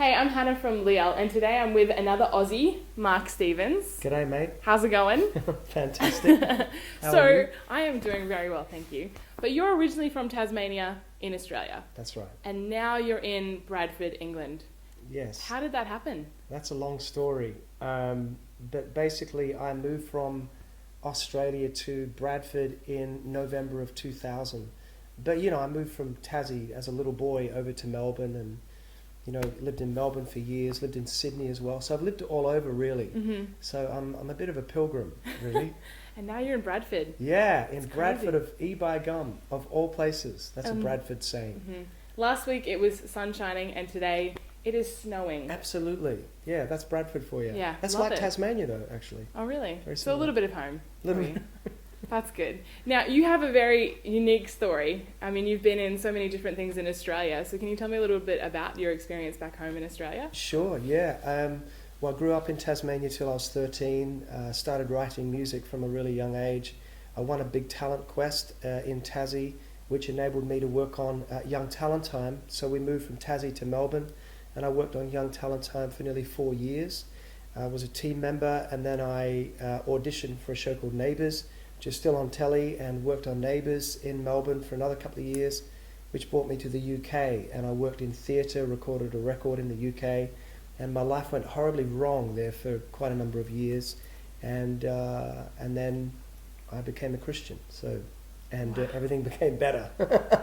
Hey, I'm Hannah from Liel, and today I'm with another Aussie, Mark Stevens. G'day, mate. How's it going? Fantastic. How are you? I am doing very well, thank you. But you're originally from Tasmania in Australia. That's right. And now you're in Bradford, England. Yes. How did that happen? That's a long story. But basically, I moved from Australia to Bradford in November of 2000. But, I moved from Tassie as a little boy over to Melbourne and, lived in Melbourne for years, lived in Sydney as well. So I've lived all over, really. Mm-hmm. So I'm a bit of a pilgrim, really. And now you're in Bradford. Yeah, in That's Bradford crazy. of E by Gum, of all places. That's a Bradford saying. Mm-hmm. Last week it was sun shining, and today it is snowing. Absolutely. Yeah, that's Bradford for you. Yeah, That's love like it. Tasmania, though, actually. Oh, really? Very So a similar. little bit of home. Little for you. That's good. Now, you have a very unique story. I mean, you've been in so many different things in Australia. So can you tell me a little bit about your experience back home in Australia? Sure, yeah. Well, I grew up in Tasmania till I was 13, started writing music from a really young age. I won a big talent quest in Tassie, which enabled me to work on Young Talent Time. So we moved from Tassie to Melbourne, and I worked on Young Talent Time for nearly 4 years. I was a team member, and then I auditioned for a show called Neighbours, which is still on telly, and worked on Neighbours in Melbourne for another couple of years, which brought me to the UK, and I worked in theatre, recorded a record in the UK, and my life went horribly wrong there for quite a number of years, and then I became a Christian, everything became better.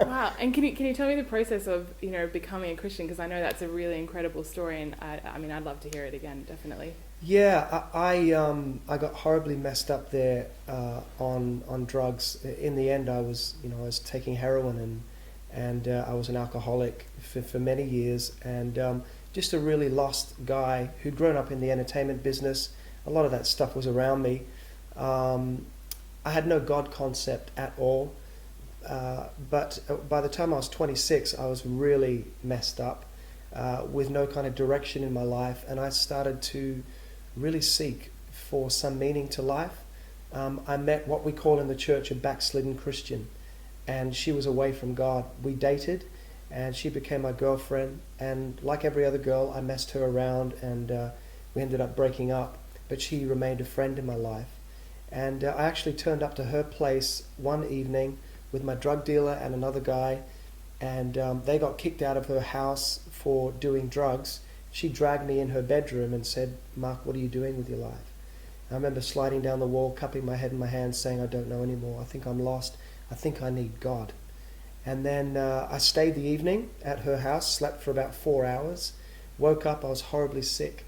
Wow. And can you tell me the process of, becoming a Christian? Because I know that's a really incredible story, and I mean, I'd love to hear it again, definitely. Yeah, I got horribly messed up there on drugs. In the end, I was taking heroin and I was an alcoholic for many years, and just a really lost guy who'd grown up in the entertainment business. A lot of that stuff was around me. I had no God concept at all, but by the time I was 26, I was really messed up with no kind of direction in my life, and I started to really seek for some meaning to life. I met what we call in the church a backslidden Christian, and she was away from God. We dated, and she became my girlfriend, and like every other girl, I messed her around, and we ended up breaking up, but she remained a friend in my life. And I actually turned up to her place one evening with my drug dealer and another guy, and they got kicked out of her house for doing drugs. She dragged me in her bedroom and said, "Mark, what are you doing with your life?" I remember sliding down the wall, cupping my head in my hands, saying, "I don't know anymore. I think I'm lost. I think I need God." And then I stayed the evening at her house, slept for about 4 hours, woke up, I was horribly sick.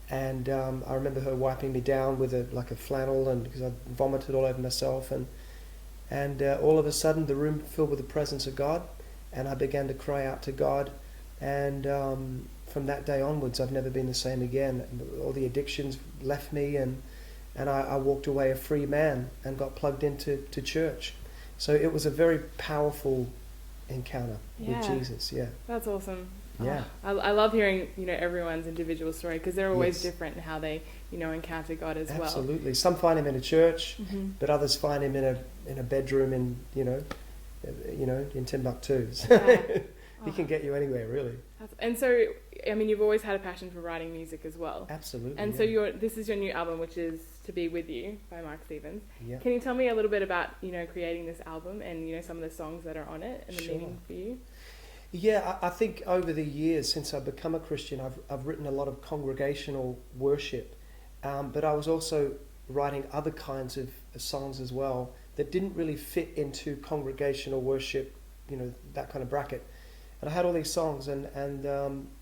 And I remember her wiping me down with a flannel, and because I vomited all over myself. And all of a sudden, the room filled with the presence of God, and I began to cry out to God. And from that day onwards, I've never been the same again. All the addictions left me, and I walked away a free man and got plugged into church. So it was a very powerful encounter with Jesus. Yeah, That's awesome. Yeah. Oh, I love hearing everyone's individual story, because they're always Yes. different in how they encounter God as well. Absolutely. Some find him in a church, Mm-hmm. but others find him in a bedroom in in Timbuktu. So Yeah. he can get you anywhere, really. And so, I mean, you've always had a passion for writing music as well. Absolutely. And yeah. so this is your new album, which is To Be With You by Mark Stevens. Yeah. Can you tell me a little bit about, creating this album and, some of the songs that are on it and the Sure. meaning for you? Yeah, I think over the years since I've become a Christian, I've written a lot of congregational worship, but I was also writing other kinds of songs as well that didn't really fit into congregational worship, that kind of bracket. And I had all these songs, and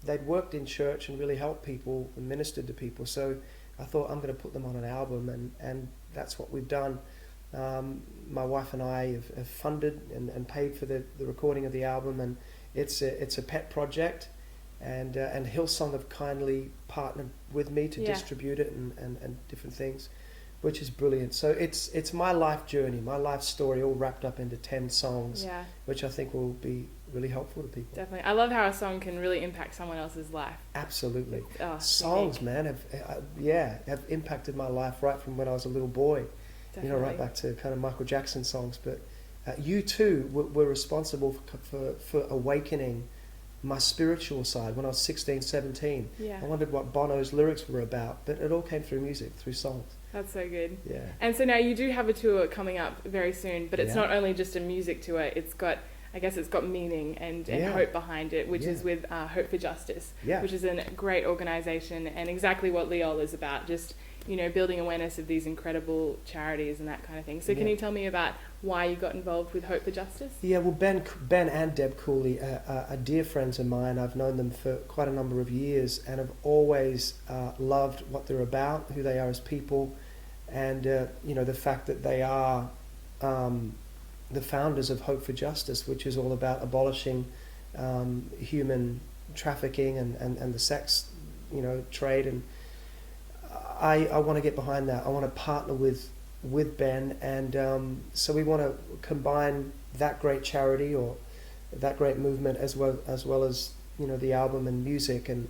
they'd worked in church and really helped people and ministered to people. So I thought, I'm going to put them on an album, and that's what we've done. My wife and I have funded and paid for the recording of the album, and it's a pet project, and Hillsong have kindly partnered with me to distribute it and different things, which is brilliant. So it's my life journey, my life story, all wrapped up into 10 songs, which I think will be really helpful to people. Definitely. I love how a song can really impact someone else's life. Absolutely. unique. Songs, man, have impacted my life right from when I was a little boy. Definitely. Right back to kind of Michael Jackson songs. But you too were responsible for awakening my spiritual side when I was 16, 17. Yeah. I wondered what Bono's lyrics were about, but it all came through music, through songs. That's so good. Yeah. And so now you do have a tour coming up very soon, but it's Yeah. not only just a music tour, it's got meaning and Yeah. hope behind it, which Yeah. is with Hope for Justice, Yeah. which is a great organisation and exactly what Leol is about, just, you know, building awareness of these incredible charities and that kind of thing. So can Yeah. you tell me about why you got involved with Hope for Justice? Yeah, well, Ben and Deb Cooley are dear friends of mine. I've known them for quite a number of years and have always loved what they're about, who they are as people, and you know, the fact that they are the founders of Hope for Justice, which is all about abolishing human trafficking and the sex, you know, trade. And I want to get behind that. I want to partner with Ben, and so we want to combine that great charity or that great movement as well as you know, the album and music, and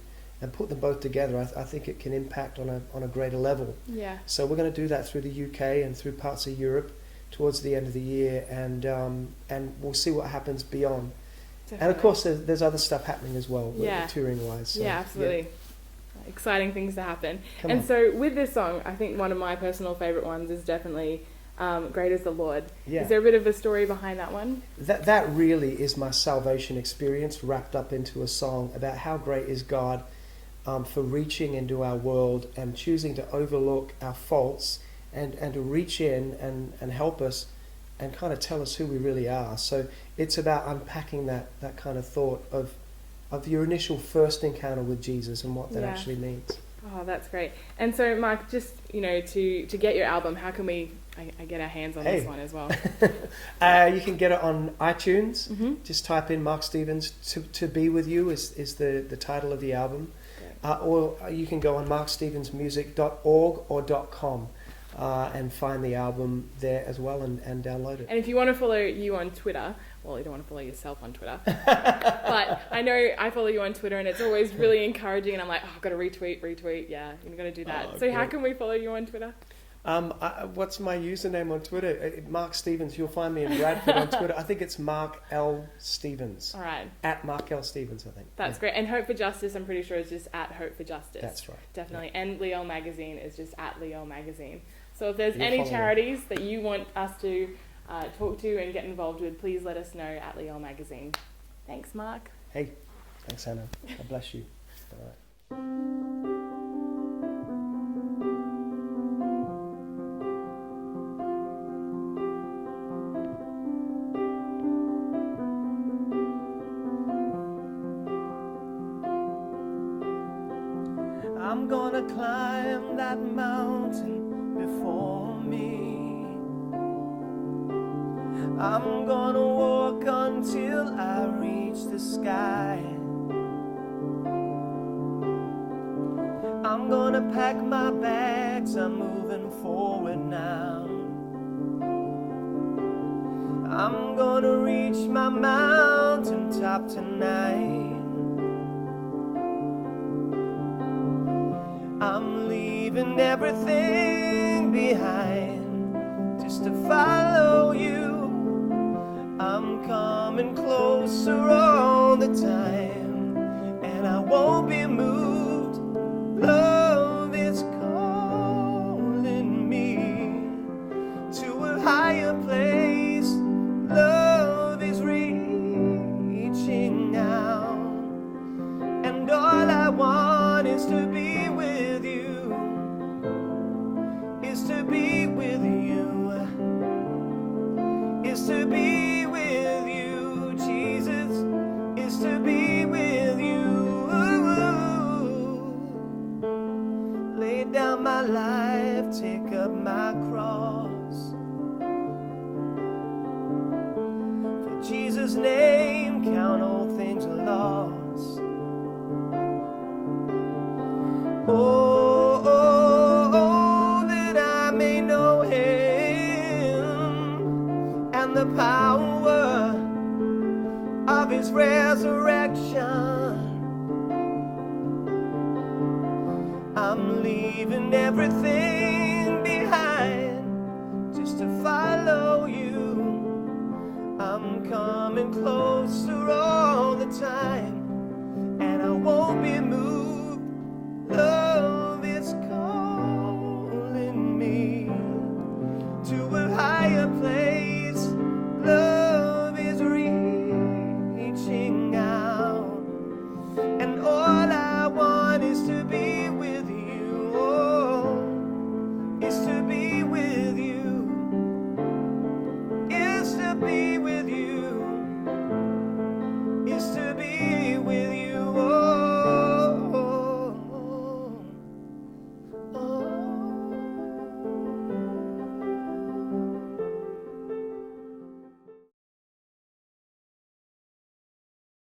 put them both together. I think it can impact on a greater level. Yeah. So we're going to do that through the UK and through parts of Europe towards the end of the year, and we'll see what happens beyond. Definitely. And of course, there's other stuff happening as well, Yeah. touring wise. So, yeah, absolutely. Exciting things to happen. Come and on. so with this song, I think one of my personal favourite ones is definitely Great is the Lord. Yeah. Is there a bit of a story behind that one? That really is my salvation experience wrapped up into a song about how great is God for reaching into our world and choosing to overlook our faults and to reach in and help us and kind of tell us who we really are. So it's about unpacking that kind of thought of your initial first encounter with Jesus and what that Yeah. actually means. Oh, that's great. And so, Mark, just, you know, to get your album, how can we I get our hands on this one as well? You can get it on iTunes. Mm-hmm. Just type in Mark Stevens. To Be With You is the title of the album. Or you can go on markstevensmusic.org or .com and find the album there as well and download it. And if you want to follow you on Twitter, well, you don't want to follow yourself on Twitter, but I know I follow you on Twitter and it's always really encouraging, and I'm like, oh, I've got to retweet. Yeah, you've got to do that. So how can we follow you on Twitter? What's my username on Twitter? Mark Stevens. You'll find me in Bradford on Twitter. I think it's Mark L. Stevens. All right. At Mark L. Stevens, I think. That's great. And Hope for Justice, I'm pretty sure, is just at Hope for Justice. That's right. Definitely. Yeah. And Leol Magazine is just at Leol Magazine. So if there's You'll any follow charities that you want us to talk to and get involved with, please let us know at Leol Magazine. Thanks, Mark. Hey, thanks, Hannah. God bless you. All right. I'm gonna climb that mountain before me. I'm gonna walk until I reach the sky. I'm gonna pack my bags, I'm moving forward now. I'm gonna reach my mountain top tonight. I'm leaving everything behind just to follow you. I'm coming closer all the time, and I won't be moved. Love is calling me to a higher place. Love is reaching out, and all I want is to be with you, is to be with you, is to be with you, Jesus, is to be with you. Lay down my life, take up my cross. For Jesus' name, count all things lost. Oh, that I may know Him and the power of His resurrection. I'm leaving everything